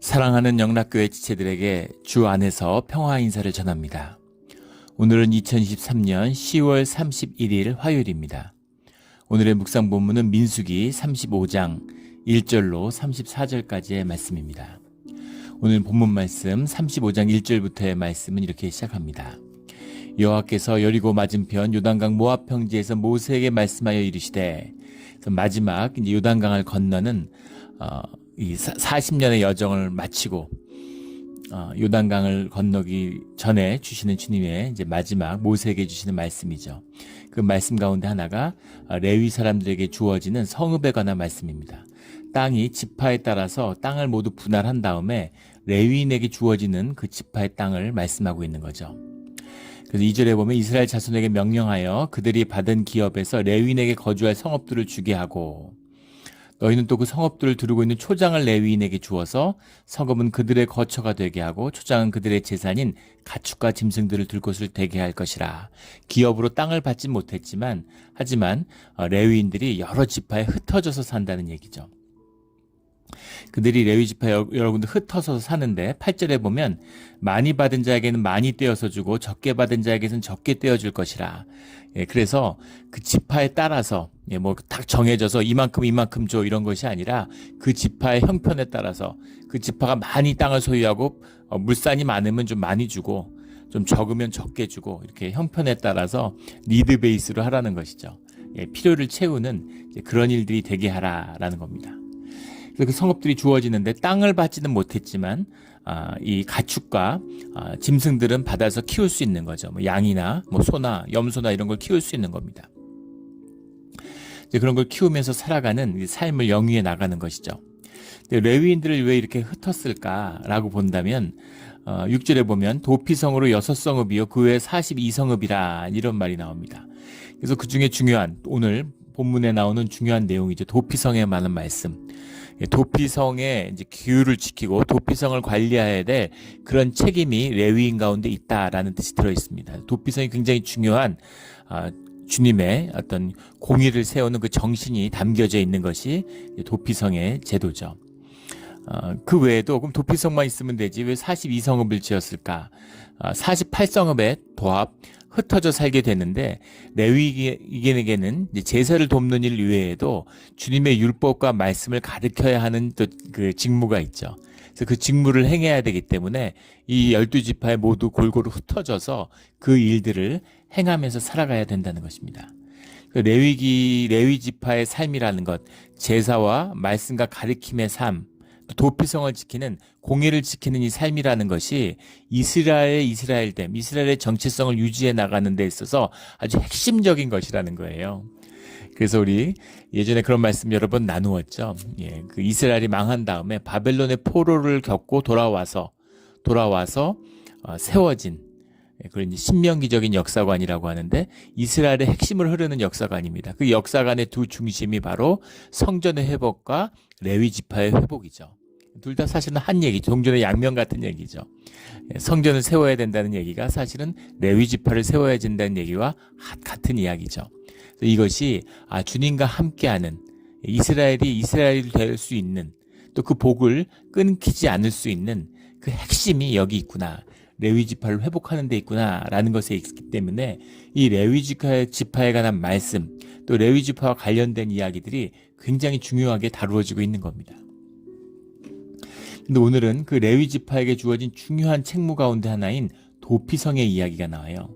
사랑하는 영락교회 지체들에게 주 안에서 평화 인사를 전합니다. 오늘은 2023년 10월 31일 화요일입니다. 오늘의 묵상 본문은 민수기 35장 1절로 34절까지의 말씀입니다. 오늘 본문 말씀 35장 1절부터의 말씀은 이렇게 시작합니다. 여호와께서 여리고 맞은편 요단강 모압 평지에서 모세에게 말씀하여 이르시되, 마지막 이제 요단강을 건너는 이 40년의 여정을 마치고 요단강을 건너기 전에 주시는 주님의 이제 마지막 모세에게 주시는 말씀이죠. 그 말씀 가운데 하나가 레위 사람들에게 주어지는 성읍에 관한 말씀입니다. 땅이 지파에 따라서 땅을 모두 분할한 다음에 레위인에게 주어지는 그 지파의 땅을 말씀하고 있는 거죠. 그래서 2절에 보면 이스라엘 자손에게 명령하여 그들이 받은 기업에서 레위인에게 거주할 성읍들을 주게 하고, 너희는 또 그 성읍들을 두르고 있는 초장을 레위인에게 주어서 성읍은 그들의 거처가 되게 하고 초장은 그들의 재산인 가축과 짐승들을 둘 곳을 되게 할 것이라. 기업으로 땅을 받진 못했지만 하지만 레위인들이 여러 지파에 흩어져서 산다는 얘기죠. 그들이 레위 지파 여러분들 흩어서 사는데 8절에 보면 많이 받은 자에게는 많이 떼어서 주고 적게 받은 자에게는 적게 떼어줄 것이라. 그래서 그 지파에 따라서 뭐 딱 정해져서 이만큼 줘 이런 것이 아니라 그 지파의 형편에 따라서 그 지파가 많이 땅을 소유하고 물산이 많으면 좀 많이 주고 좀 적으면 적게 주고 이렇게 형편에 따라서 니드 베이스로 하라는 것이죠. 필요를 채우는 그런 일들이 되게 하라라는 겁니다. 그래서 그 성읍들이 주어지는데 땅을 받지는 못했지만 이 가축과 짐승들은 받아서 키울 수 있는 거죠. 뭐 양이나 뭐 소나 염소나 이런 걸 키울 수 있는 겁니다. 이제 그런 걸 키우면서 살아가는 삶을 영위해 나가는 것이죠. 레위인들을 왜 이렇게 흩었을까라고 본다면 6절에 보면 도피성으로 6성읍이요 그 외에 42성읍이라 이런 말이 나옵니다. 그래서 그 중에 중요한 오늘 본문에 나오는 중요한 내용이죠. 도피성에 관한 말씀. 도피성의 이제 규율을 지키고 도피성을 관리해야 될 그런 책임이 레위인 가운데 있다라는 뜻이 들어 있습니다. 도피성이 굉장히 중요한 주님의 어떤 공의를 세우는 그 정신이 담겨져 있는 것이 도피성의 제도죠. 그 외에도 그럼 도피성만 있으면 되지 왜 42성읍을 지었을까? 48성읍에 도합 흩어져 살게 되는데 레위인에게는 제사를 돕는 일 이외에도 주님의 율법과 말씀을 가르쳐야 하는 또 그 직무가 있죠. 그래서 그 직무를 행해야 되기 때문에 이 12지파에 모두 골고루 흩어져서 그 일들을 행하면서 살아가야 된다는 것입니다. 레위 지파의 삶이라는 것, 제사와 말씀과 가르침의 삶, 도피성을 지키는 공의를 지키는 이 삶이라는 것이 이스라엘됨, 이스라엘의 정체성을 유지해 나가는 데 있어서 아주 핵심적인 것이라는 거예요. 그래서 우리 예전에 그런 말씀 여러 번 나누었죠. 그 이스라엘이 망한 다음에 바벨론의 포로를 겪고 돌아와서 세워진 그런 이제 신명기적인 역사관이라고 하는데 이스라엘의 핵심을 흐르는 역사관입니다. 그 역사관의 두 중심이 바로 성전의 회복과 레위 지파의 회복이죠. 둘 다 사실은 한 얘기, 동전의 양면 같은 얘기죠. 성전을 세워야 된다는 얘기가 사실은 레위 지파를 세워야 된다는 얘기와 같은 이야기죠. 이것이 주님과 함께하는 이스라엘이 될 수 있는 또 그 복을 끊기지 않을 수 있는 그 핵심이 여기 있구나. 레위 지파를 회복하는 데 있구나라는 것에 있기 때문에 이 레위 지파에 관한 말씀 또 레위 지파와 관련된 이야기들이 굉장히 중요하게 다루어지고 있는 겁니다. 근데 오늘은 그 레위 지파에게 주어진 중요한 책무 가운데 하나인 도피성의 이야기가 나와요.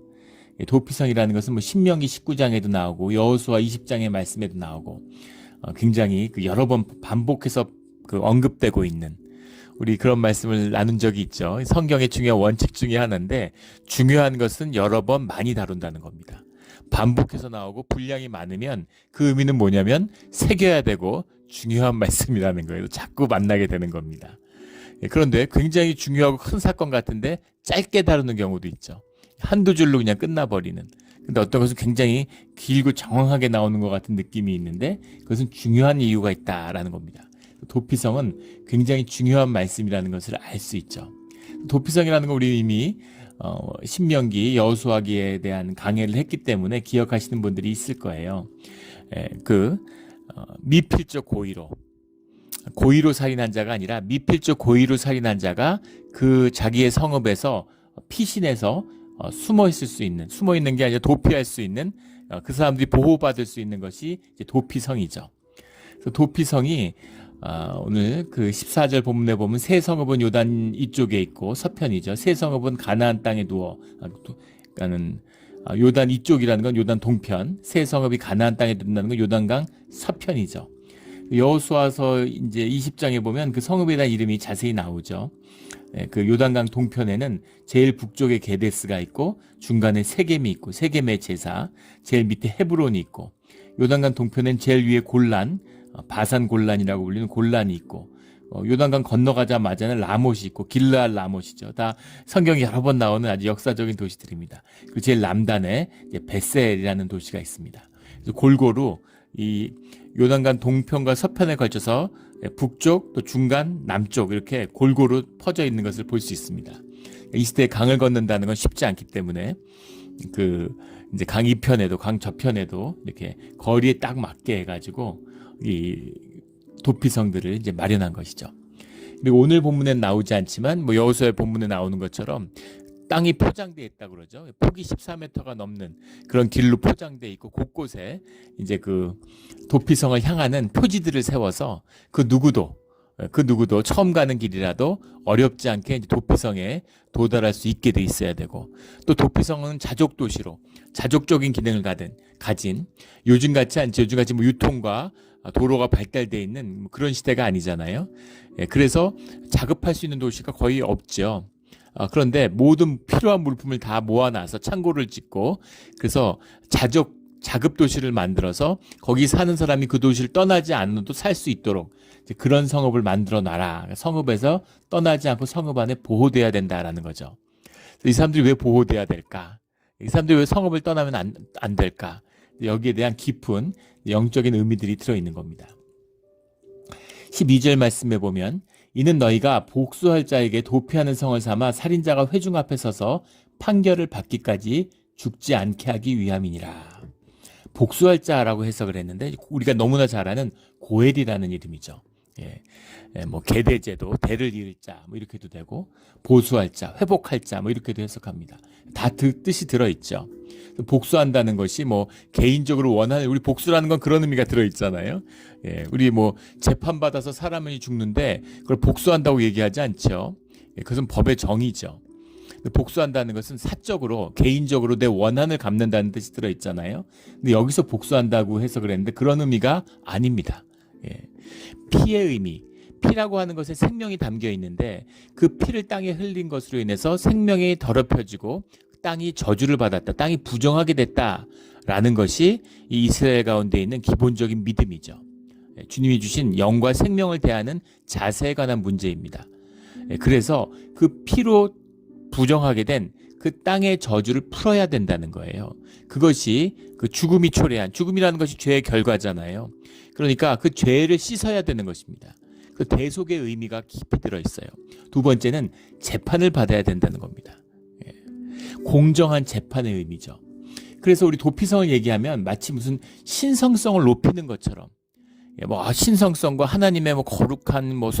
도피성이라는 것은 뭐 신명기 19장에도 나오고 여호수아 20장의 말씀에도 나오고 굉장히 그 여러 번 반복해서 그 언급되고 있는 우리 그런 말씀을 나눈 적이 있죠. 성경의 중요한 원칙 중에 하나인데 중요한 것은 여러 번 많이 다룬다는 겁니다. 반복해서 나오고 분량이 많으면 그 의미는 뭐냐면 새겨야 되고 중요한 말씀이라는 거예요. 자꾸 만나게 되는 겁니다. 그런데 굉장히 중요하고 큰 사건 같은데 짧게 다루는 경우도 있죠. 한두 줄로 그냥 끝나버리는. 근데 어떤 것은 굉장히 길고 정확하게 나오는 것 같은 느낌이 있는데 그것은 중요한 이유가 있다라는 겁니다. 도피성은 굉장히 중요한 말씀이라는 것을 알 수 있죠. 도피성이라는 거 우리 이미 신명기 여호수아기에 대한 강해를 했기 때문에 기억하시는 분들이 있을 거예요. 미필적 고의로 고의로 살인한 자가 아니라 미필적 고의로 살인한 자가 그 자기의 성읍에서 피신해서 숨어 있는 게 아니라 도피할 수 있는 그 사람들이 보호받을 수 있는 것이 이제 도피성이죠. 그래서 도피성이 오늘 그 14절 본문에 보면 세 성읍은 요단 이쪽에 있고 서편이죠. 세 성읍은 가나안 땅에 그러니까는 요단 이쪽이라는 건 요단 동편, 세 성읍이 가나안 땅에 둔다는 건 요단강 서편이죠. 여호수아서 이제 20장에 보면 그 성읍에 대한 이름이 자세히 나오죠. 그 요단강 동편에는 제일 북쪽에 게데스가 있고 중간에 세겜이 있고 세겜의 제사, 제일 밑에 헤브론이 있고 요단강 동편엔 제일 위에 골란, 바산 골란이라고 불리는 골란이 있고 요단강 건너가자마자는 라못이 있고 길르앗 라못이죠. 다 성경에 여러 번 나오는 아주 역사적인 도시들입니다. 그리고 제일 남단에 이제 베셀이라는 도시가 있습니다. 그래서 골고루 이 요단강 동편과 서편에 걸쳐서 북쪽 또 중간 남쪽 이렇게 골고루 퍼져 있는 것을 볼 수 있습니다. 이 시대에 강을 건넌다는 건 쉽지 않기 때문에 그 이제 강 이편에도 강 저편에도 이렇게 거리에 딱 맞게 해가지고 이 도피성들을 이제 마련한 것이죠. 그리고 오늘 본문엔 나오지 않지만 뭐 여호수아의 본문에 나오는 것처럼 땅이 포장되어 있다고 그러죠. 폭이 14m가 넘는 그런 길로 포장되어 있고 곳곳에 이제 그 도피성을 향하는 표지들을 세워서 그 누구도 처음 가는 길이라도 어렵지 않게 이제 도피성에 도달할 수 있게 돼 있어야 되고 또 도피성은 자족 도시로 자족적인 기능을 가진 요즘같이 뭐 유통과 도로가 발달되어 있는 그런 시대가 아니잖아요. 그래서 자급할 수 있는 도시가 거의 없죠. 그런데 모든 필요한 물품을 다 모아놔서 창고를 짓고 그래서 자급 도시를 만들어서 거기 사는 사람이 그 도시를 떠나지 않아도 살 수 있도록 그런 성읍을 만들어 놔라. 성읍에서 떠나지 않고 성읍 안에 보호돼야 된다라는 거죠. 이 사람들이 왜 보호돼야 될까? 이 사람들이 왜 성읍을 떠나면 안 될까? 여기에 대한 깊은 영적인 의미들이 들어있는 겁니다. 12절 말씀에 보면 이는 너희가 복수할 자에게 도피하는 성을 삼아 살인자가 회중 앞에 서서 판결을 받기까지 죽지 않게 하기 위함이니라. 복수할 자라고 해석을 했는데 우리가 너무나 잘 아는 고엘이라는 이름이죠. 뭐 계대제도, 대를 이을 자, 뭐 이렇게도 되고 보수할 자, 회복할 자, 뭐 이렇게도 해석합니다. 다 뜻이 들어있죠. 복수한다는 것이 뭐 개인적으로 원하는 우리 복수라는 건 그런 의미가 들어있잖아요. 우리 뭐 재판 받아서 사람이 죽는데 그걸 복수한다고 얘기하지 않죠. 그것은 법의 정의죠. 복수한다는 것은 사적으로 개인적으로 내 원한을 갚는다는 뜻이 들어있잖아요. 근데 여기서 복수한다고 해석을 했는데 그런 의미가 아닙니다. 피의 의미, 피라고 하는 것에 생명이 담겨 있는데 그 피를 땅에 흘린 것으로 인해서 생명이 더럽혀지고 땅이 저주를 받았다, 땅이 부정하게 됐다라는 것이 이 이스라엘 가운데 있는 기본적인 믿음이죠. 주님이 주신 영과 생명을 대하는 자세에 관한 문제입니다. 그래서 그 피로 부정하게 된 그 땅의 저주를 풀어야 된다는 거예요. 그것이 그 죽음이라는 것이 죄의 결과잖아요. 그러니까 그 죄를 씻어야 되는 것입니다. 그 대속의 의미가 깊이 들어있어요. 두 번째는 재판을 받아야 된다는 겁니다. 공정한 재판의 의미죠. 그래서 우리 도피성을 얘기하면 마치 무슨 신성성을 높이는 것처럼 뭐 신성성과 하나님의 뭐 거룩한 뭐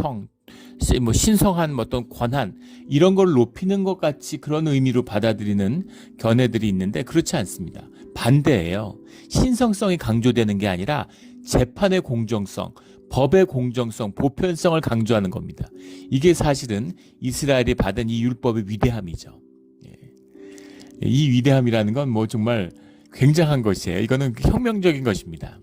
신성한 뭐 어떤 권한 이런 걸 높이는 것 같이 그런 의미로 받아들이는 견해들이 있는데 그렇지 않습니다. 반대예요. 신성성이 강조되는 게 아니라 재판의 공정성, 법의 공정성, 보편성을 강조하는 겁니다. 이게 사실은 이스라엘이 받은 이 율법의 위대함이죠. 이 위대함이라는 건 뭐 정말 굉장한 것이에요. 이거는 혁명적인 것입니다.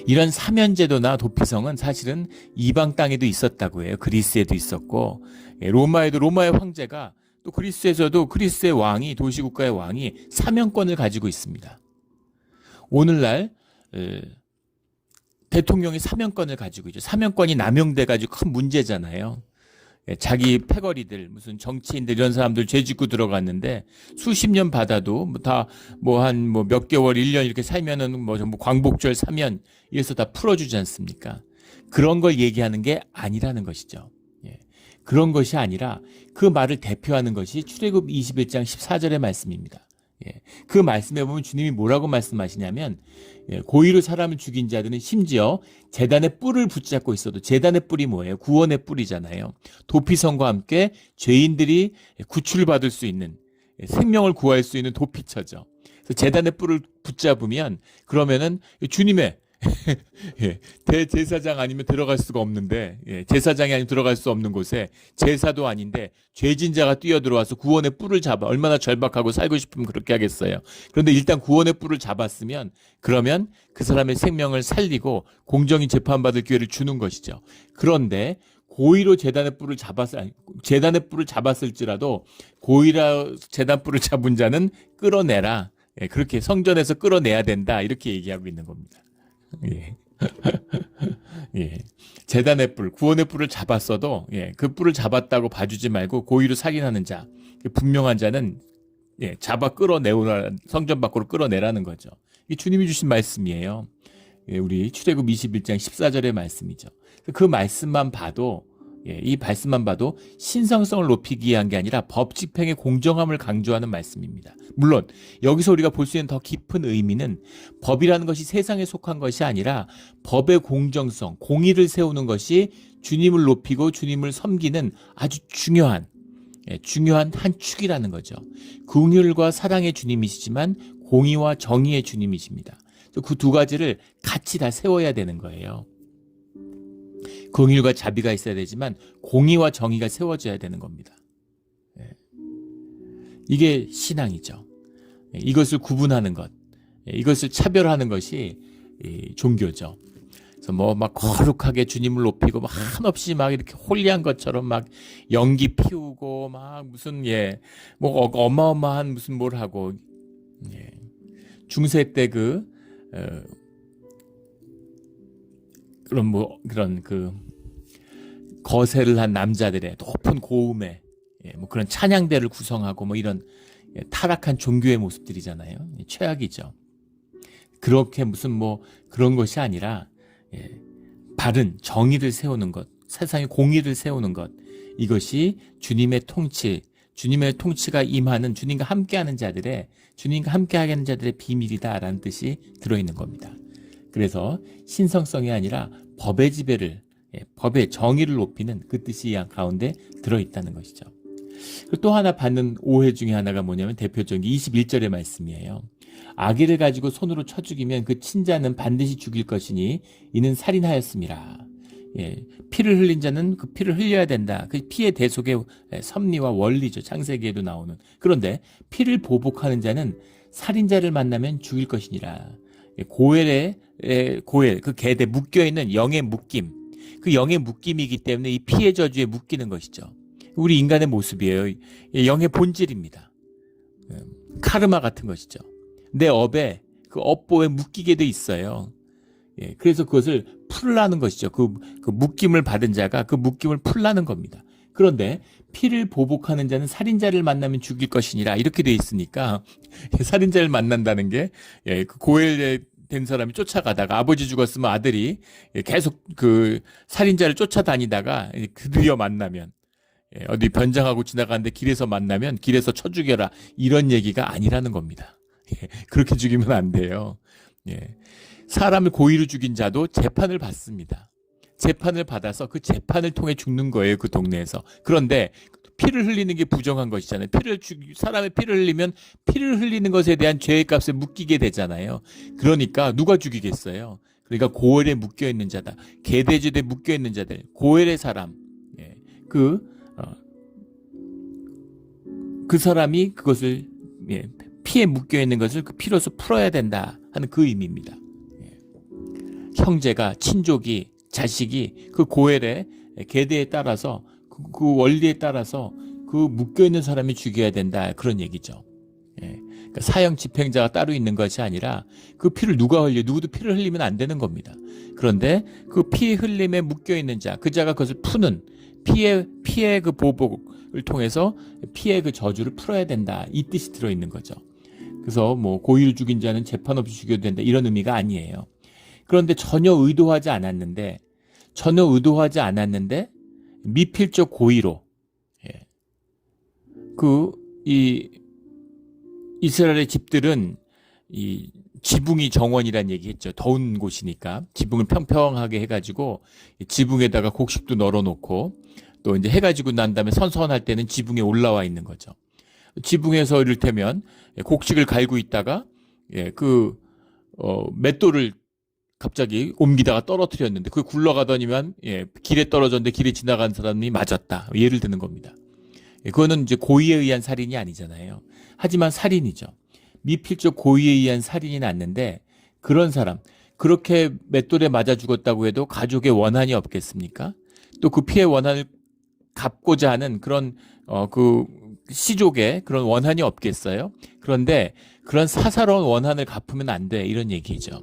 이런 사면제도나 도피성은 사실은 이방 땅에도 있었다고 해요. 그리스에도 있었고 로마에도 로마의 황제가 또 그리스에서도 그리스의 왕이 도시국가의 왕이 사면권을 가지고 있습니다. 오늘날 대통령이 사면권을 가지고 있죠. 사면권이 남용돼가지고 큰 문제잖아요. 자기 패거리들 무슨 정치인들 이런 사람들 죄 짓고 들어갔는데 수십 년 받아도 다 뭐 한 뭐 몇 개월 1년 이렇게 살면은 뭐 전부 광복절 사면 이래서 다 풀어주지 않습니까? 그런 걸 얘기하는 게 아니라는 것이죠. 그런 것이 아니라 그 말을 대표하는 것이 출애굽 21장 14절의 말씀입니다. 예. 그 말씀에 보면 주님이 뭐라고 말씀하시냐면 고의로 사람을 죽인 자들은 심지어 제단의 뿔을 붙잡고 있어도 제단의 뿔이 뭐예요? 구원의 뿔이잖아요. 도피성과 함께 죄인들이 구출받을 수 있는 생명을 구할 수 있는 도피처죠. 그래서 제단의 뿔을 붙잡으면 그러면은 주님의 예, 대제사장 아니면 들어갈 수가 없는데 제사장이 아니면 들어갈 수 없는 곳에 제사도 아닌데 죄진 자가 뛰어들어와서 구원의 뿔을 잡아 얼마나 절박하고 살고 싶으면 그렇게 하겠어요. 그런데 일단 구원의 뿔을 잡았으면 그러면 그 사람의 생명을 살리고 공정히 재판받을 기회를 주는 것이죠. 그런데 고의로 제단의 뿔을 잡았을지라도 고의로 제단 뿔을 잡은 자는 끌어내라. 그렇게 성전에서 끌어내야 된다. 이렇게 얘기하고 있는 겁니다. 예. 예. 제단의 뿔, 구원의 뿔을 잡았어도 그 뿔을 잡았다고 봐주지 말고 고의로 살인하는 자, 분명한 자는 잡아 끌어내오라, 성전 밖으로 끌어내라는 거죠. 이게 주님이 주신 말씀이에요. 우리 출애굽 21장 14절의 말씀이죠. 그 말씀만 봐도 이 말씀만 봐도 신성성을 높이기 위한 게 아니라 법 집행의 공정함을 강조하는 말씀입니다. 물론 여기서 우리가 볼 수 있는 더 깊은 의미는 법이라는 것이 세상에 속한 것이 아니라 법의 공정성, 공의를 세우는 것이 주님을 높이고 주님을 섬기는 아주 중요한 한 축이라는 거죠. 긍휼과 사랑의 주님이시지만 공의와 정의의 주님이십니다. 그 두 가지를 같이 다 세워야 되는 거예요. 긍휼과 자비가 있어야 되지만 공의와 정의가 세워져야 되는 겁니다. 이게 신앙이죠. 이것을 구분하는 것, 이것을 차별하는 것이 종교죠. 그래서 뭐 막 거룩하게 주님을 높이고 막 한없이 막 이렇게 홀리한 것처럼 막 연기 피우고 막 무슨 뭐 어마어마한 무슨 뭘 하고 중세 때 그런 거세를 한 남자들의 높은 고음에 뭐 그런 찬양대를 구성하고 뭐 이런 타락한 종교의 모습들이잖아요. 최악이죠. 그렇게 무슨 뭐 그런 것이 아니라 바른 정의를 세우는 것, 세상의 공의를 세우는 것, 이것이 주님의 통치가 임하는 주님과 함께하는 자들의 비밀이다라는 뜻이 들어있는 겁니다. 그래서 신성성이 아니라 법의 지배를, 법의 정의를 높이는 그 뜻이 이 가운데 들어있다는 것이죠. 또 하나 받는 오해 중에 하나가 뭐냐면 대표적인 21절의 말씀이에요. 아기를 가지고 손으로 쳐 죽이면 그 친자는 반드시 죽일 것이니 이는 살인하였음이라. 피를 흘린 자는 그 피를 흘려야 된다. 그 피의 대속의 섭리와 원리죠. 창세기에도 나오는. 그런데 피를 보복하는 자는 살인자를 만나면 죽일 것이니라. 고엘, 그 계대 묶여있는 영의 묶임, 그 영의 묶임이기 때문에 이 피의 저주에 묶이는 것이죠. 우리 인간의 모습이에요. 영의 본질입니다. 카르마 같은 것이죠. 내 업에, 그 업보에 묶이게 돼 있어요. 그래서 그것을 풀라는 것이죠. 그 묶임을 받은 자가 그 묶임을 풀라는 겁니다. 그런데 피를 보복하는 자는 살인자를 만나면 죽일 것이니라 이렇게 돼 있으니까 살인자를 만난다는 게 그 고엘된 사람이 쫓아가다가 아버지 죽었으면 아들이 계속 그 살인자를 쫓아다니다가 드디어 만나면 어디 변장하고 지나가는데 길에서 만나면 길에서 쳐 죽여라 이런 얘기가 아니라는 겁니다. 그렇게 죽이면 안 돼요. 사람을 고의로 죽인 자도 재판을 받습니다. 재판을 받아서 그 재판을 통해 죽는 거예요. 그 동네에서. 그런데 피를 흘리는 게 부정한 것이잖아요. 사람의 피를 흘리면 피를 흘리는 것에 대한 죄의 값에 묶이게 되잖아요. 그러니까 누가 죽이겠어요? 그러니까 고엘에 묶여있는 자다. 계대지대에 묶여있는 자들. 고엘의 사람. 그 사람이 그것을 피에 묶여있는 것을 그 피로서 풀어야 된다 하는 그 의미입니다. 형제가, 친족이, 자식이 그 고엘의 계대에 따라서 그 원리에 따라서 그 묶여있는 사람이 죽여야 된다 그런 얘기죠. 그러니까 사형 집행자가 따로 있는 것이 아니라 그 피를 누구도 피를 흘리면 안 되는 겁니다. 그런데 그 피 흘림에 묶여있는 자, 그 자가 그것을 푸는 피의 그 보복을 통해서 피의 그 저주를 풀어야 된다 이 뜻이 들어있는 거죠. 그래서 뭐 고의로 죽인 자는 재판 없이 죽여도 된다 이런 의미가 아니에요. 그런데 전혀 의도하지 않았는데 미필적 고의로 이스라엘의 집들은 이 지붕이 정원이란 얘기했죠. 더운 곳이니까 지붕을 평평하게 해가지고 지붕에다가 곡식도 널어놓고 또 이제 해가 지고 난 다음에 선선할 때는 지붕에 올라와 있는 거죠. 지붕에서 이를테면 곡식을 갈고 있다가 맷돌을 갑자기 옮기다가 떨어뜨렸는데 그게 굴러가더니만 길에 떨어졌는데 길에 지나간 사람이 맞았다. 예를 드는 겁니다. 그거는 이제 고의에 의한 살인이 아니잖아요. 하지만 살인이죠. 미필적 고의에 의한 살인이 났는데 그런 사람 그렇게 맷돌에 맞아 죽었다고 해도 가족의 원한이 없겠습니까? 또 그 피해 원한을 갚고자 하는 그런 그 시족의 그런 원한이 없겠어요? 그런데 그런 사사로운 원한을 갚으면 안 돼 이런 얘기죠.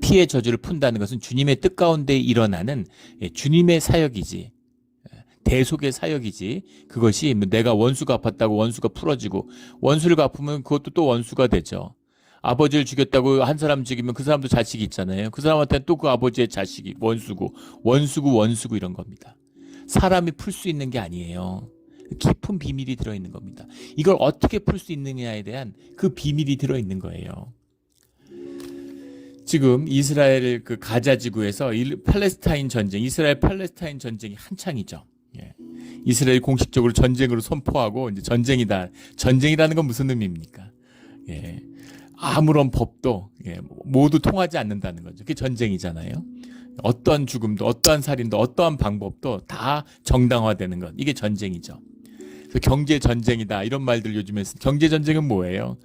피해 저주를 푼다는 것은 주님의 뜻 가운데 일어나는 주님의 사역이지. 대속의 사역이지. 그것이 내가 원수가 갚았다고 원수가 풀어지고 원수를 갚으면 그것도 또 원수가 되죠. 아버지를 죽였다고 한 사람 죽이면 그 사람도 자식이 있잖아요. 그 사람한테는 또 그 아버지의 자식이 원수고 이런 겁니다. 사람이 풀 수 있는 게 아니에요. 깊은 비밀이 들어있는 겁니다. 이걸 어떻게 풀 수 있느냐에 대한 그 비밀이 들어있는 거예요. 지금 이스라엘 그 가자 지구에서 팔레스타인 전쟁, 이스라엘 팔레스타인 전쟁이 한창이죠. 이스라엘 공식적으로 전쟁으로 선포하고 이제 전쟁이다. 전쟁이라는 건 무슨 의미입니까? 아무런 법도 모두 통하지 않는다는 거죠. 그게 전쟁이잖아요. 어떠한 죽음도, 어떠한 살인도, 어떠한 방법도 다 정당화되는 것. 이게 전쟁이죠. 그래서 경제 전쟁이다 이런 말들 요즘에 경제 전쟁은 뭐예요?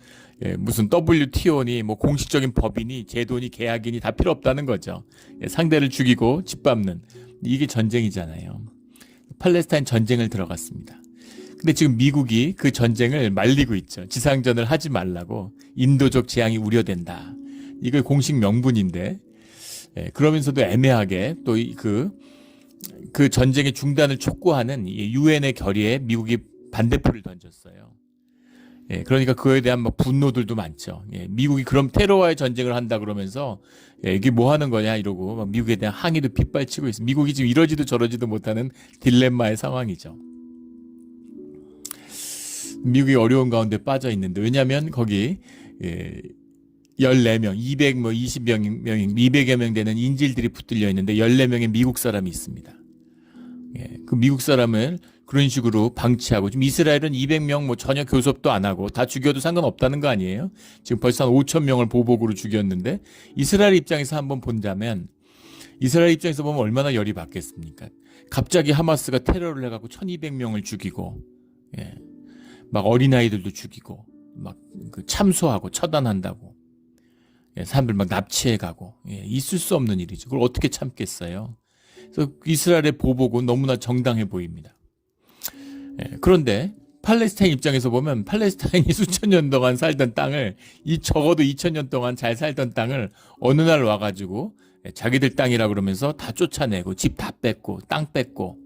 무슨 WTO니 뭐 공식적인 법이니 제도니 계약이니 다 필요 없다는 거죠. 상대를 죽이고 짓밟는 이게 전쟁이잖아요. 팔레스타인 전쟁을 들어갔습니다. 근데 지금 미국이 그 전쟁을 말리고 있죠. 지상전을 하지 말라고 인도적 재앙이 우려된다. 이거 공식 명분인데 그러면서도 애매하게 또 그 전쟁의 중단을 촉구하는 유엔의 결의에 미국이 반대표를 던졌어요. 그러니까 그거에 대한 막 분노들도 많죠. 미국이 그럼 테러와의 전쟁을 한다 그러면서 이게 뭐 하는 거냐 이러고 막 미국에 대한 항의도 빗발치고 있어요. 미국이 지금 이러지도 저러지도 못하는 딜레마의 상황이죠. 미국이 어려운 가운데 빠져 있는데 왜냐하면 거기 14명, 200여 명 되는 인질들이 붙들려 있는데 14명의 미국 사람이 있습니다. 그 미국 사람을 그런 식으로 방치하고 지금 이스라엘은 200명 뭐 전혀 교섭도 안 하고 다 죽여도 상관없다는 거 아니에요? 지금 벌써 한 5천 명을 보복으로 죽였는데 이스라엘 입장에서 한번 본다면 이스라엘 입장에서 보면 얼마나 열이 받겠습니까? 갑자기 하마스가 테러를 해갖고 1200명을 죽이고 막 어린아이들도 죽이고 막 그 참소하고 처단한다고 사람들 막 납치해가고 있을 수 없는 일이죠. 그걸 어떻게 참겠어요? 그래서 이스라엘의 보복은 너무나 정당해 보입니다. 그런데 팔레스타인 입장에서 보면 팔레스타인이 수천 년 동안 살던 땅을 적어도 2000년 동안 잘 살던 땅을 어느 날 와가지고 자기들 땅이라 그러면서 다 쫓아내고 집 다 뺏고 땅 뺏고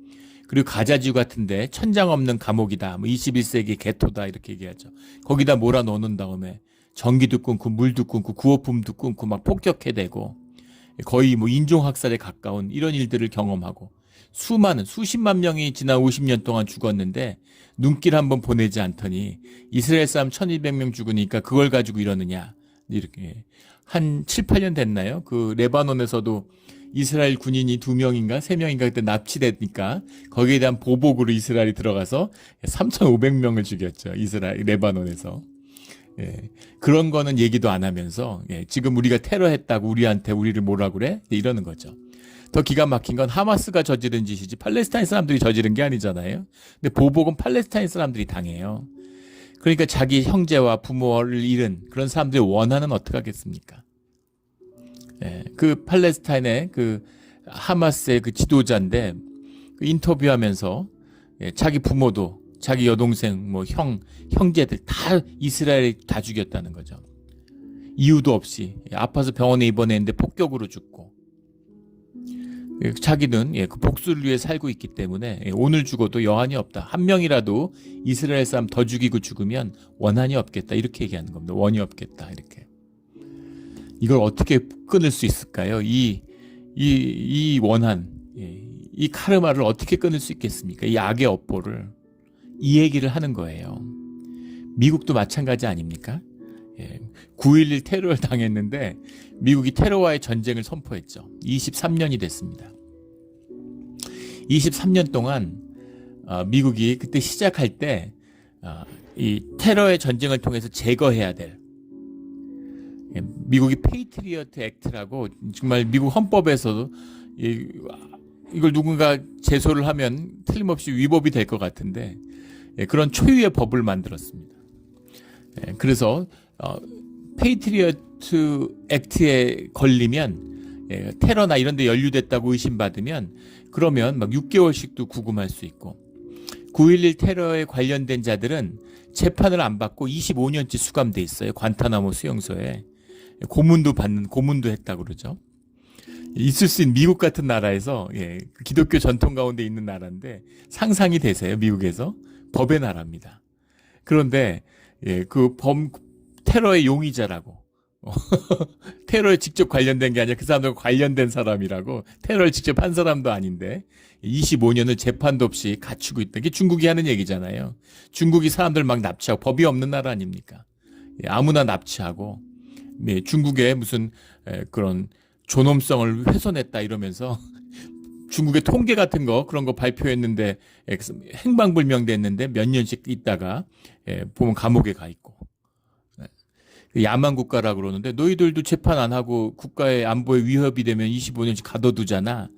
그리고 가자지구 같은데 천장 없는 감옥이다. 뭐 21세기 개토다 이렇게 얘기하죠. 거기다 몰아넣는 다음에 전기도 끊고 물도 끊고 구호품도 끊고 막 폭격해대고 거의 뭐 인종학살에 가까운 이런 일들을 경험하고 수십만 명이 지난 50년 동안 죽었는데 눈길 한번 보내지 않더니 이스라엘 사람 1200명 죽으니까 그걸 가지고 이러느냐 이렇게 한 7, 8년 됐나요? 그 레바논에서도 이스라엘 군인이 2명인가 3명인가 그때 납치되니까 거기에 대한 보복으로 이스라엘이 들어가서 3,500명을 죽였죠. 이스라엘 레바논에서. 그런 거는 얘기도 안 하면서 지금 우리가 테러했다고 우리를 뭐라 그래? 이러는 거죠. 더 기가 막힌 건 하마스가 저지른 짓이지 팔레스타인 사람들이 저지른 게 아니잖아요. 근데 보복은 팔레스타인 사람들이 당해요. 그러니까 자기 형제와 부모를 잃은 그런 사람들의 원한은 어떻게 하겠습니까? 그 팔레스타인의 그 하마스의 그 지도자인데 그 인터뷰하면서 자기 부모도 자기 여동생 뭐 형제들 다 이스라엘이 다 죽였다는 거죠. 이유도 없이 아파서 병원에 입원했는데 폭격으로 죽고 자기는 그 복수를 위해 살고 있기 때문에 오늘 죽어도 여한이 없다. 한 명이라도 이스라엘 사람 더 죽이고 죽으면 원한이 없겠다. 이렇게 얘기하는 겁니다. 원이 없겠다. 이렇게. 이걸 어떻게 끊을 수 있을까요? 이 원한, 이 카르마를 어떻게 끊을 수 있겠습니까? 이 악의 업보를. 이 얘기를 하는 거예요. 미국도 마찬가지 아닙니까? 9.11 테러를 당했는데 미국이 테러와의 전쟁을 선포했죠. 23년이 됐습니다. 23년 동안 미국이 그때 시작할 때 이 테러의 전쟁을 통해서 제거해야 될 미국이 페이트리어트 액트라고 정말 미국 헌법에서도 이걸 누군가 제소를 하면 틀림없이 위법이 될 것 같은데 그런 초유의 법을 만들었습니다. 그래서 페이트리어트 액트에 걸리면 테러나 이런 데 연루됐다고 의심받으면 그러면 막 6개월씩도 구금할 수 있고 9.11 테러에 관련된 자들은 재판을 안 받고 25년째 수감돼 있어요. 관타나모 수용소에. 고문도 했다고 그러죠. 있을 수 있는 미국 같은 나라에서 기독교 전통 가운데 있는 나라인데 상상이 되세요? 미국에서 법의 나라입니다. 그런데 그 테러의 용의자라고 테러에 직접 관련된 게 아니라 그 사람들과 관련된 사람이라고 테러를 직접 한 사람도 아닌데 25년을 재판도 없이 갖추고 있다. 이게 중국이 하는 얘기잖아요. 중국이 사람들 막 납치하고 법이 없는 나라 아닙니까? 아무나 납치하고 중국의 무슨 그런 존엄성을 훼손했다 이러면서 중국의 통계 같은 거 그런 거 발표했는데 행방불명됐는데 몇 년씩 있다가 보면 감옥에 가 있고 야만 국가라고 그러는데 너희들도 재판 안 하고 국가의 안보에 위협이 되면 25년씩 가둬두잖아.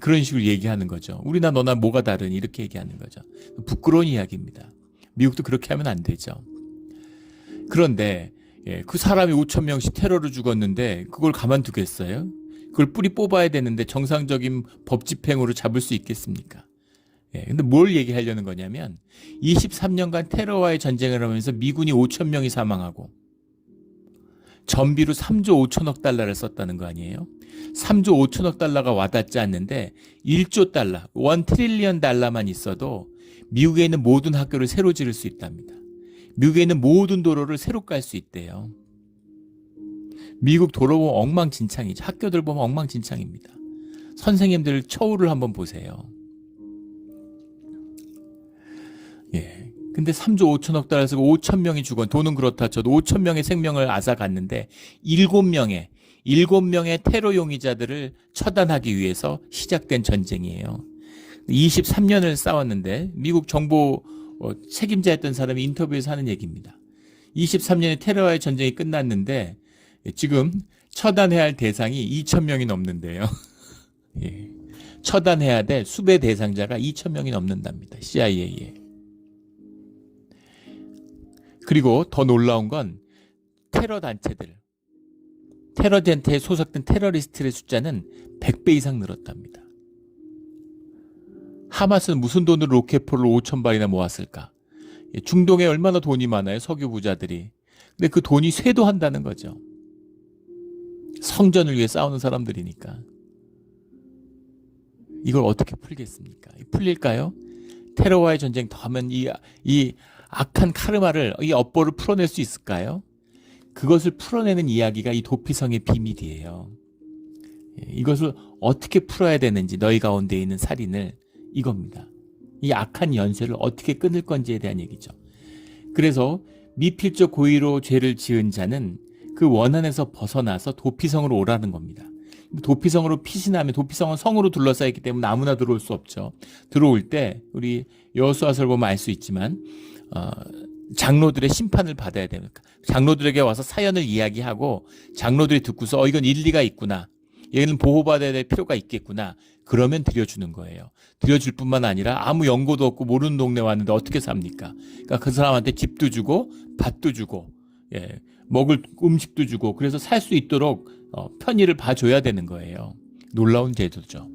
그런 식으로 얘기하는 거죠. 우리나 너나 뭐가 다르니 이렇게 얘기하는 거죠. 부끄러운 이야기입니다. 미국도 그렇게 하면 안 되죠. 그런데 그 사람이 5천 명씩 테러로 죽었는데 그걸 가만두겠어요? 그걸 뿌리 뽑아야 되는데 정상적인 법 집행으로 잡을 수 있겠습니까? 근데 뭘 얘기하려는 거냐면 23년간 테러와의 전쟁을 하면서 미군이 5천 명이 사망하고 전비로 3조 5천억 달러를 썼다는 거 아니에요? 3조 5천억 달러가 와닿지 않는데 1조 달러, 1 트릴리언 달러만 있어도 미국에 있는 모든 학교를 새로 지을 수 있답니다. 미국에 있는 모든 도로를 새로 깔 수 있대요. 미국 도로 보면 엉망진창이죠. 학교들 보면 엉망진창입니다. 선생님들 처우를 한번 보세요. 근데 3조 5천억 달러 쓰고 5천 명이 죽은 돈은 그렇다 쳐도 5천 명의 생명을 앗아갔는데 7명의 테러 용의자들을 처단하기 위해서 시작된 전쟁이에요. 23년을 싸웠는데 미국 정보 책임자였던 사람이 인터뷰에서 하는 얘기입니다. 23년의 테러와의 전쟁이 끝났는데 지금 처단해야 할 대상이 2천 명이 넘는데요. 처단해야 될 수배 대상자가 2천 명이 넘는답니다. CIA에. 그리고 더 놀라운 건 테러 단체에 소속된 테러리스트의 숫자는 100배 이상 늘었답니다. 하마스는 무슨 돈으로 로켓포를 5천 발이나 모았을까? 중동에 얼마나 돈이 많아요, 석유 부자들이. 근데 그 돈이 쇄도한다는 거죠. 성전을 위해 싸우는 사람들이니까. 이걸 어떻게 풀겠습니까? 풀릴까요? 테러와의 전쟁 더 하면 이 악한 카르마를, 이 업보를 풀어낼 수 있을까요? 그것을 풀어내는 이야기가 이 도피성의 비밀이에요. 이것을 어떻게 풀어야 되는지 너희 가운데 있는 살인을 이겁니다. 이 악한 연쇄를 어떻게 끊을 건지에 대한 얘기죠. 그래서 미필적 고의로 죄를 지은 자는 그 원한에서 벗어나서 도피성으로 오라는 겁니다. 도피성으로 피신하면 도피성은 성으로 둘러싸여 있기 때문에 아무나 들어올 수 없죠. 들어올 때 우리 여호수아서를 보면 알 수 있지만 장로들의 심판을 받아야 됩니다. 장로들에게 와서 사연을 이야기하고 장로들이 듣고서 이건 일리가 있구나. 얘는 보호받아야 될 필요가 있겠구나. 그러면 들여주는 거예요. 들여줄 뿐만 아니라 아무 연고도 없고 모르는 동네 왔는데 어떻게 삽니까? 그러니까 그 사람한테 집도 주고 밭도 주고 먹을 음식도 주고 그래서 살 수 있도록 편의를 봐줘야 되는 거예요. 놀라운 제도죠.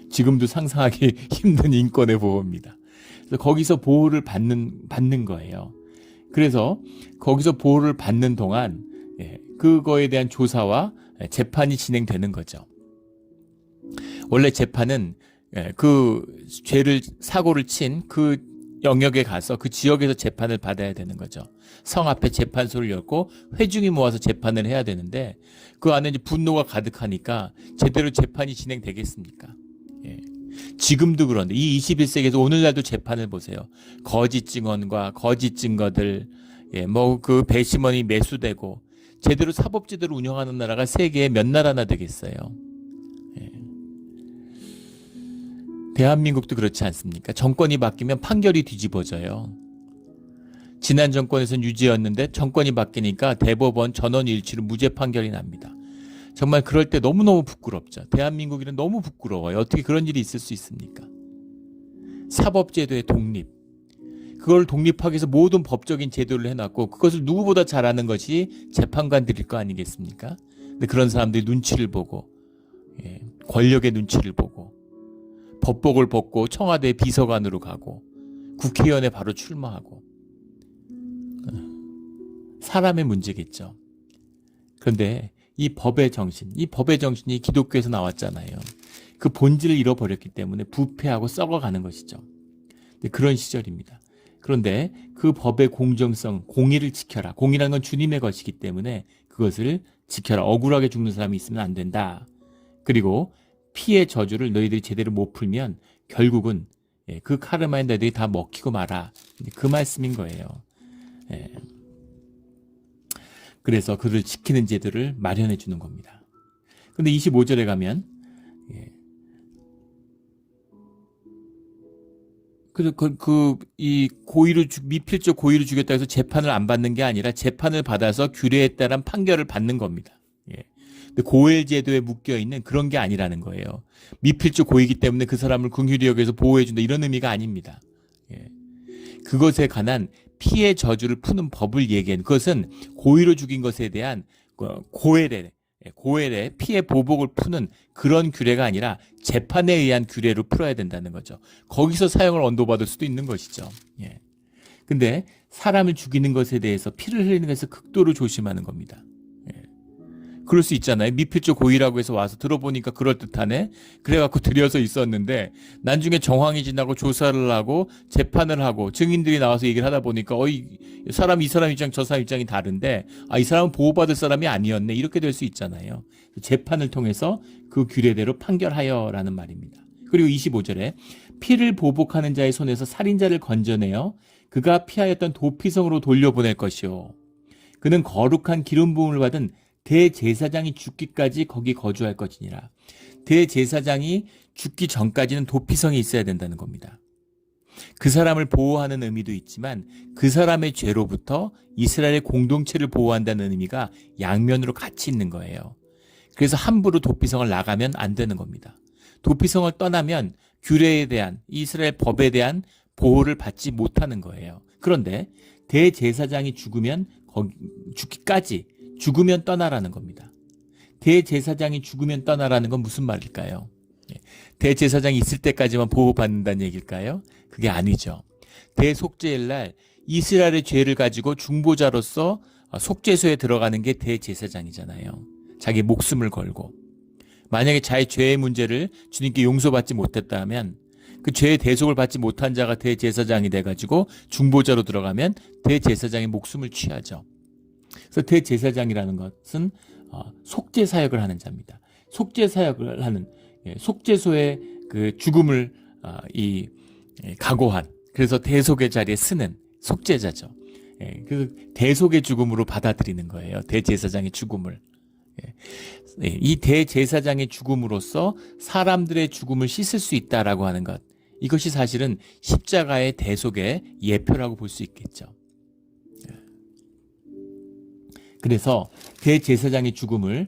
지금도 상상하기 힘든 인권의 보호입니다. 그래서 거기서 보호를 받는 거예요. 그래서 거기서 보호를 받는 동안 그거에 대한 조사와 재판이 진행되는 거죠. 원래 재판은 그 사고를 친 그 영역에 가서 그 지역에서 재판을 받아야 되는 거죠. 성 앞에 재판소를 열고 회중이 모아서 재판을 해야 되는데 그 안에 이제 분노가 가득하니까 제대로 재판이 진행되겠습니까? 지금도 그런데 이 21세기에서 오늘날도 재판을 보세요. 거짓 증언과 거짓 증거들, 뭐 그 배심원이 매수되고 제대로 사법제도를 운영하는 나라가 세계에 몇 나라나 되겠어요. 예. 대한민국도 그렇지 않습니까? 정권이 바뀌면 판결이 뒤집어져요. 지난 정권에서는 유죄였는데 정권이 바뀌니까 대법원 전원일치로 무죄 판결이 납니다. 정말 그럴 때 너무너무 부끄럽죠. 대한민국이는 너무 부끄러워요. 어떻게 그런 일이 있을 수 있습니까? 사법제도의 독립. 그걸 독립하기 위해서 모든 법적인 제도를 해놨고 그것을 누구보다 잘하는 것이 재판관들일 거 아니겠습니까? 근데 그런 사람들이 눈치를 보고 권력의 눈치를 보고 법복을 벗고 청와대 비서관으로 가고 국회의원에 바로 출마하고 사람의 문제겠죠. 그런데 이 법의 정신이 기독교에서 나왔잖아요. 그 본질을 잃어버렸기 때문에 부패하고 썩어가는 것이죠. 그런 시절입니다. 그런데 그 법의 공정성, 공의를 지켜라. 공의라는 건 주님의 것이기 때문에 그것을 지켜라. 억울하게 죽는 사람이 있으면 안 된다. 그리고 피의 저주를 너희들이 제대로 못 풀면 결국은 그 카르마에 너희들이 다 먹히고 마라. 그 말씀인 거예요. 그래서 그를 지키는 제도를 마련해 주는 겁니다. 그런데 25절에 가면 이 미필적 고의로 죽였다 해서 재판을 안 받는 게 아니라 재판을 받아서 규례에 따른 판결을 받는 겁니다. 근데 고엘 제도에 묶여 있는 그런 게 아니라는 거예요. 미필적 고의이기 때문에 그 사람을 긍휼히 여겨서 보호해 준다 이런 의미가 아닙니다. 그것에 관한 피의 저주를 푸는 법을 얘기한 그것은 고의로 죽인 것에 대한 고엘의 피의 보복을 푸는 그런 규례가 아니라 재판에 의한 규례로 풀어야 된다는 거죠. 거기서 사형을 언도받을 수도 있는 것이죠. 근데 사람을 죽이는 것에 대해서 피를 흘리는 것에서 극도로 조심하는 겁니다. 그럴 수 있잖아요. 미필적 고의라고 해서 와서 들어보니까 그럴듯하네. 그래갖고 들여서 있었는데 나중에 정황이 지나고 조사를 하고 재판을 하고 증인들이 나와서 얘기를 하다 보니까 이 사람 입장 저 사람 입장이 다른데 이 사람은 보호받을 사람이 아니었네. 이렇게 될 수 있잖아요. 재판을 통해서 그 규례대로 판결하여라는 말입니다. 그리고 25절에 피를 보복하는 자의 손에서 살인자를 건져내어 그가 피하였던 도피성으로 돌려보낼 것이요. 그는 거룩한 기름 부음을 받은 대제사장이 죽기까지 거기 거주할 것이니라. 대제사장이 죽기 전까지는 도피성이 있어야 된다는 겁니다. 그 사람을 보호하는 의미도 있지만 그 사람의 죄로부터 이스라엘의 공동체를 보호한다는 의미가 양면으로 같이 있는 거예요. 그래서 함부로 도피성을 나가면 안 되는 겁니다. 도피성을 떠나면 규례에 대한 이스라엘 법에 대한 보호를 받지 못하는 거예요. 그런데 대제사장이 죽으면 떠나라는 겁니다. 대제사장이 죽으면 떠나라는 건 무슨 말일까요? 대제사장이 있을 때까지만 보호받는다는 얘기일까요? 그게 아니죠. 대속죄일 날 이스라엘의 죄를 가지고 중보자로서 속죄소에 들어가는 게 대제사장이잖아요. 자기 목숨을 걸고. 만약에 자기 죄의 문제를 주님께 용서받지 못했다면 그 죄의 대속을 받지 못한 자가 대제사장이 돼가지고 중보자로 들어가면 대제사장의 목숨을 취하죠. 그래서 대제사장이라는 것은 속죄 사역을 하는 자입니다. 속죄 사역을 하는 속죄소의 그 죽음을 각오한 그래서 대속의 자리에 쓰는 속죄자죠. 그 대속의 죽음으로 받아들이는 거예요. 대제사장의 죽음을. 이 대제사장의 죽음으로써 사람들의 죽음을 씻을 수 있다라고 하는 것. 이것이 사실은 십자가의 대속의 예표라고 볼 수 있겠죠. 그래서 대제사장의 죽음을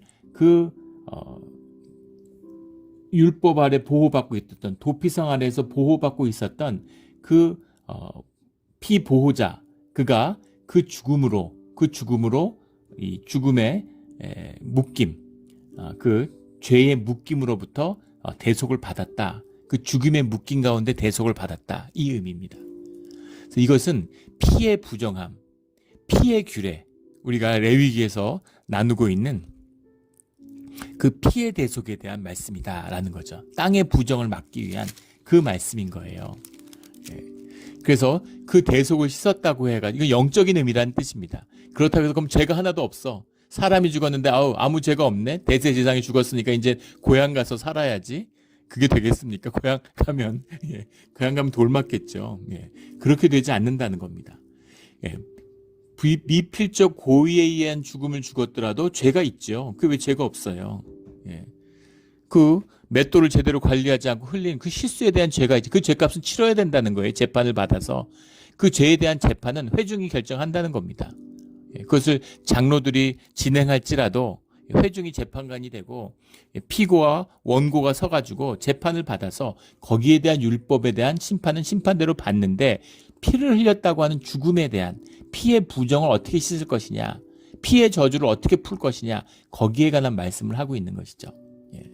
율법 아래 보호받고 있었던 도피성 아래에서 보호받고 있었던 피보호자 그가 그 죽음으로 이 죽음의 묶임 그 죄의 묶임으로부터 대속을 받았다. 그 죽음의 묶임 가운데 대속을 받았다. 이 의미입니다. 그래서 이것은 피의 부정함, 피의 규례 우리가 레위기에서 나누고 있는 그 피의 대속에 대한 말씀이다라는 거죠. 땅의 부정을 막기 위한 그 말씀인 거예요. 그래서 그 대속을 씻었다고 해가지고 이거 영적인 의미라는 뜻입니다. 그렇다고 해서 그럼 죄가 하나도 없어. 사람이 죽었는데 아무 죄가 없네. 대제사장이 죽었으니까 이제 고향 가서 살아야지. 그게 되겠습니까? 고향 가면, 예, 고향 가면 돌 맞겠죠. 예, 그렇게 되지 않는다는 겁니다. 예, 미필적 고의에 의한 죽음을 죽었더라도 죄가 있죠. 그 왜 죄가 없어요? 예, 그 맷돌을 제대로 관리하지 않고 흘린 그 실수에 대한 죄가 있지. 그 죄값은 치러야 된다는 거예요. 재판을 받아서. 그 죄에 대한 재판은 회중이 결정한다는 겁니다. 예, 그것을 장로들이 진행할지라도 회중이 재판관이 되고 피고와 원고가 서가지고 재판을 받아서 거기에 대한 율법에 대한 심판은 심판대로 받는데 피를 흘렸다고 하는 죽음에 대한 피의 부정을 어떻게 씻을 것이냐, 피의 저주를 어떻게 풀 것이냐, 거기에 관한 말씀을 하고 있는 것이죠. 예.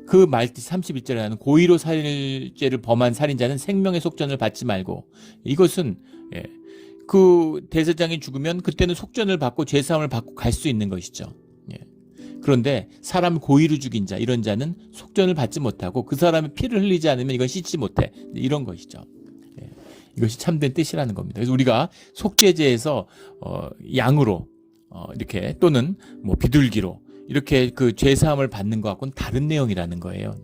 그 말뜻 31절에 하는 고의로 살인죄를 범한 살인자는 생명의 속전을 받지 말고, 이것은 예, 그 대제사장이 죽으면 그때는 속전을 받고 죄사함을 받고 갈 수 있는 것이죠. 예. 그런데 사람을 고의로 죽인 자, 이런 자는 속전을 받지 못하고 그 사람의 피를 흘리지 않으면 이건 씻지 못해. 이런 것이죠. 예. 이것이 참된 뜻이라는 겁니다. 그래서 우리가 속죄제에서 양으로 이렇게 또는 뭐 비둘기로 이렇게 그 죄사함을 받는 것과는 다른 내용이라는 거예요.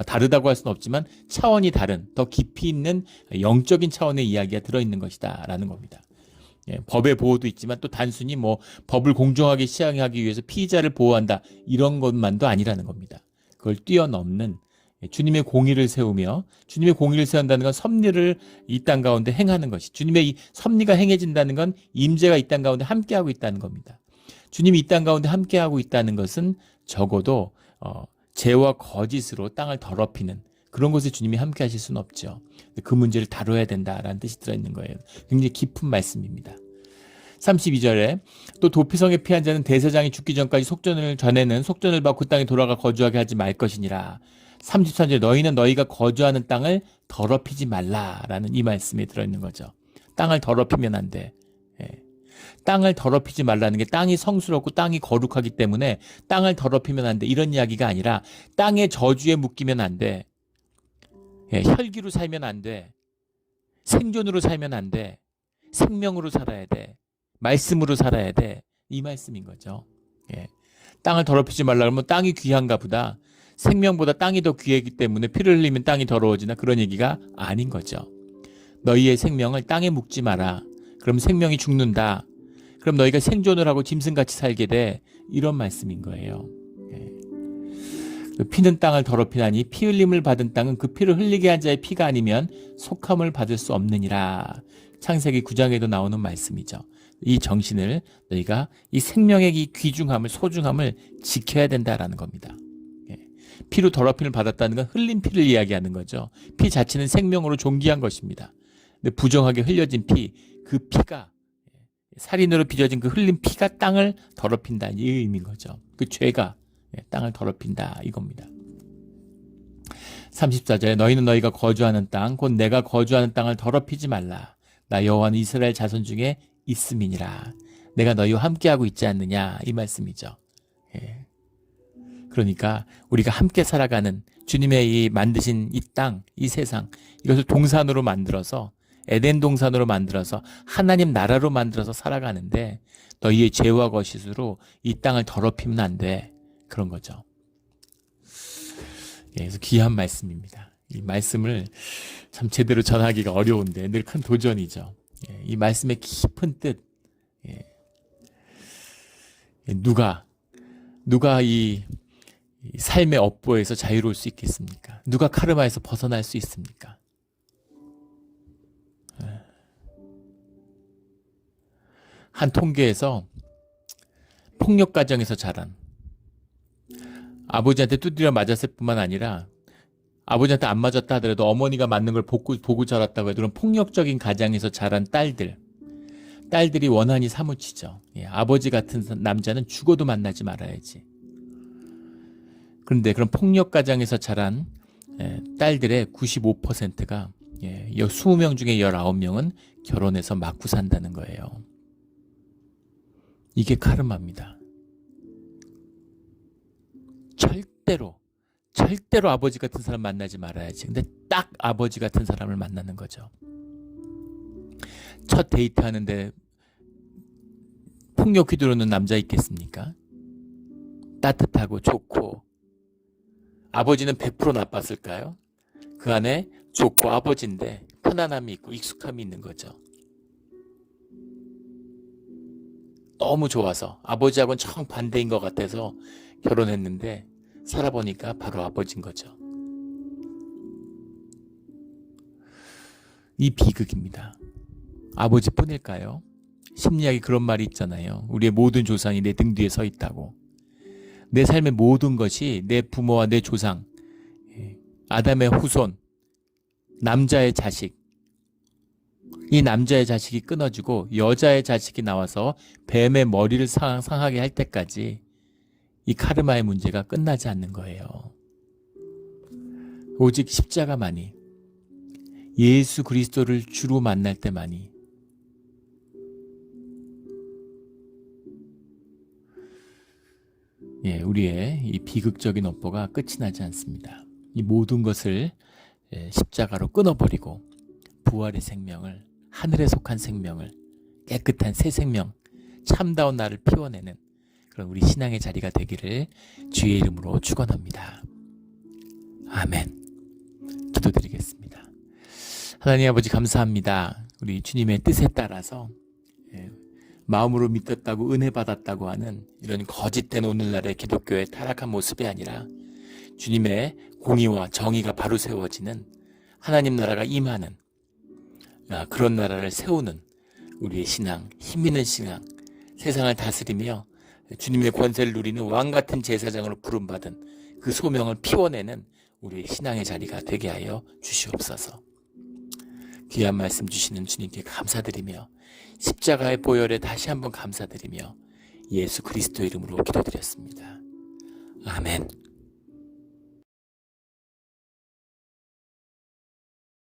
다르다고 할 수는 없지만 차원이 다른, 더 깊이 있는 영적인 차원의 이야기가 들어있는 것이다 라는 겁니다. 예, 법의 보호도 있지만 또 단순히 뭐 법을 공정하게 시행하기 위해서 피의자를 보호한다, 이런 것만도 아니라는 겁니다. 그걸 뛰어넘는 주님의 공의를 세우며, 주님의 공의를 세운다는 건 섭리를 이 땅 가운데 행하는 것이, 주님의 이 섭리가 행해진다는 건 임재가 이 땅 가운데 함께하고 있다는 겁니다. 주님이 이 땅 가운데 함께하고 있다는 것은 적어도 죄와 거짓으로 땅을 더럽히는 그런 것에 주님이 함께 하실 수는 없죠. 그 문제를 다뤄야 된다라는 뜻이 들어있는 거예요. 굉장히 깊은 말씀입니다. 32절에 또 도피성에 피한 자는 대제사장이 죽기 전까지 속전을 전에는 속전을 받고 그 땅에 돌아가 거주하게 하지 말 것이니라. 33절에 너희는 너희가 거주하는 땅을 더럽히지 말라라는 이 말씀에 들어있는 거죠. 땅을 더럽히면 안 돼. 예. 땅을 더럽히지 말라는 게 땅이 성스럽고 땅이 거룩하기 때문에 땅을 더럽히면 안 돼, 이런 이야기가 아니라 땅의 저주에 묶이면 안 돼. 예, 혈기로 살면 안 돼. 생존으로 살면 안 돼. 생명으로 살아야 돼. 말씀으로 살아야 돼. 이 말씀인 거죠. 예. 땅을 더럽히지 말라 그러면 땅이 귀한가 보다, 생명보다 땅이 더 귀하기 때문에 피를 흘리면 땅이 더러워지나, 그런 얘기가 아닌 거죠. 너희의 생명을 땅에 묻지 마라. 그럼 생명이 죽는다. 그럼 너희가 생존을 하고 짐승같이 살게 돼. 이런 말씀인 거예요. 피는 땅을 더럽히나니 피 흘림을 받은 땅은 그 피를 흘리게 한 자의 피가 아니면 속함을 받을 수 없느니라. 창세기 9장에도 나오는 말씀이죠. 이 정신을, 너희가 이 생명의 이 귀중함을, 소중함을 지켜야 된다라는 겁니다. 피로 더럽힘을 받았다는 건 흘린 피를 이야기하는 거죠. 피 자체는 생명으로 존귀한 것입니다. 근데 부정하게 흘려진 피, 그 피가, 살인으로 빚어진 그 흘린 피가 땅을 더럽힌다, 이 의미인 거죠. 그 죄가 땅을 더럽힌다, 이겁니다. 34절에 너희는 너희가 거주하는 땅, 곧 내가 거주하는 땅을 더럽히지 말라. 나 여호와는 이스라엘 자손 중에 있음이니라. 내가 너희와 함께하고 있지 않느냐, 이 말씀이죠. 예. 그러니까 우리가 함께 살아가는 주님의 이 만드신 이 땅, 이 세상, 이것을 동산으로 만들어서, 에덴 동산으로 만들어서 하나님 나라로 만들어서 살아가는데 너희의 죄와 거짓으로 이 땅을 더럽히면 안 돼, 그런 거죠. 예, 그래서 귀한 말씀입니다. 이 말씀을 참 제대로 전하기가 어려운데 늘 큰 도전이죠. 예, 이 말씀의 깊은 뜻, 예. 누가 이 삶의 업보에서 자유로울 수 있겠습니까? 누가 카르마에서 벗어날 수 있습니까? 한 통계에서 폭력 가정에서 자란, 아버지한테 두드려 맞았을 뿐만 아니라 아버지한테 안 맞았다 하더라도 어머니가 맞는 걸 보고 자랐다고 해도 그런 폭력적인 가정에서 자란 딸들이 원한이 사무치죠. 예, 아버지 같은 남자는 죽어도 만나지 말아야지. 그런데 그런 폭력 가정에서 자란 딸들의 95%가 20명 중에 19명은 결혼해서 맞고 산다는 거예요. 이게 카르마입니다. 절대로 아버지 같은 사람 만나지 말아야지. 근데 딱 아버지 같은 사람을 만나는 거죠. 첫 데이트 하는데 폭력 휘두르는 남자 있겠습니까? 따뜻하고 좋고 아버지는 100% 나빴을까요? 그 안에 좋고 아버지인데 편안함이 있고 익숙함이 있는 거죠. 너무 좋아서 아버지하고는 정반대인 것 같아서 결혼했는데 살아보니까 바로 아버지인 거죠. 이 비극입니다. 아버지뿐일까요? 심리학에 그런 말이 있잖아요. 우리의 모든 조상이 내 등 뒤에 서 있다고. 내 삶의 모든 것이 내 부모와 내 조상, 아담의 후손, 남자의 자식, 이 남자의 자식이 끊어지고 여자의 자식이 나와서 뱀의 머리를 상하게 할 때까지 이 카르마의 문제가 끝나지 않는 거예요. 오직 십자가만이, 예수 그리스도를 주로 만날 때만이 우리의 이 비극적인 업보가 끝이 나지 않습니다. 이 모든 것을 십자가로 끊어버리고 부활의 생명을, 하늘에 속한 생명을, 깨끗한 새 생명, 참다운 나를 피워내는 그런 우리 신앙의 자리가 되기를 주의 이름으로 축원합니다. 아멘. 기도드리겠습니다. 하나님 아버지 감사합니다. 우리 주님의 뜻에 따라서 마음으로 믿었다고 은혜 받았다고 하는 이런 거짓된 오늘날의 기독교의 타락한 모습이 아니라 주님의 공의와 정의가 바로 세워지는 하나님 나라가 임하는 그런 나라를 세우는 우리의 신앙, 힘있는 신앙, 세상을 다스리며 주님의 권세를 누리는 왕같은 제사장으로 부름받은 그 소명을 피워내는 우리의 신앙의 자리가 되게 하여 주시옵소서. 귀한 말씀 주시는 주님께 감사드리며 십자가의 보혈에 다시 한번 감사드리며 예수 그리스도 이름으로 기도드렸습니다. 아멘.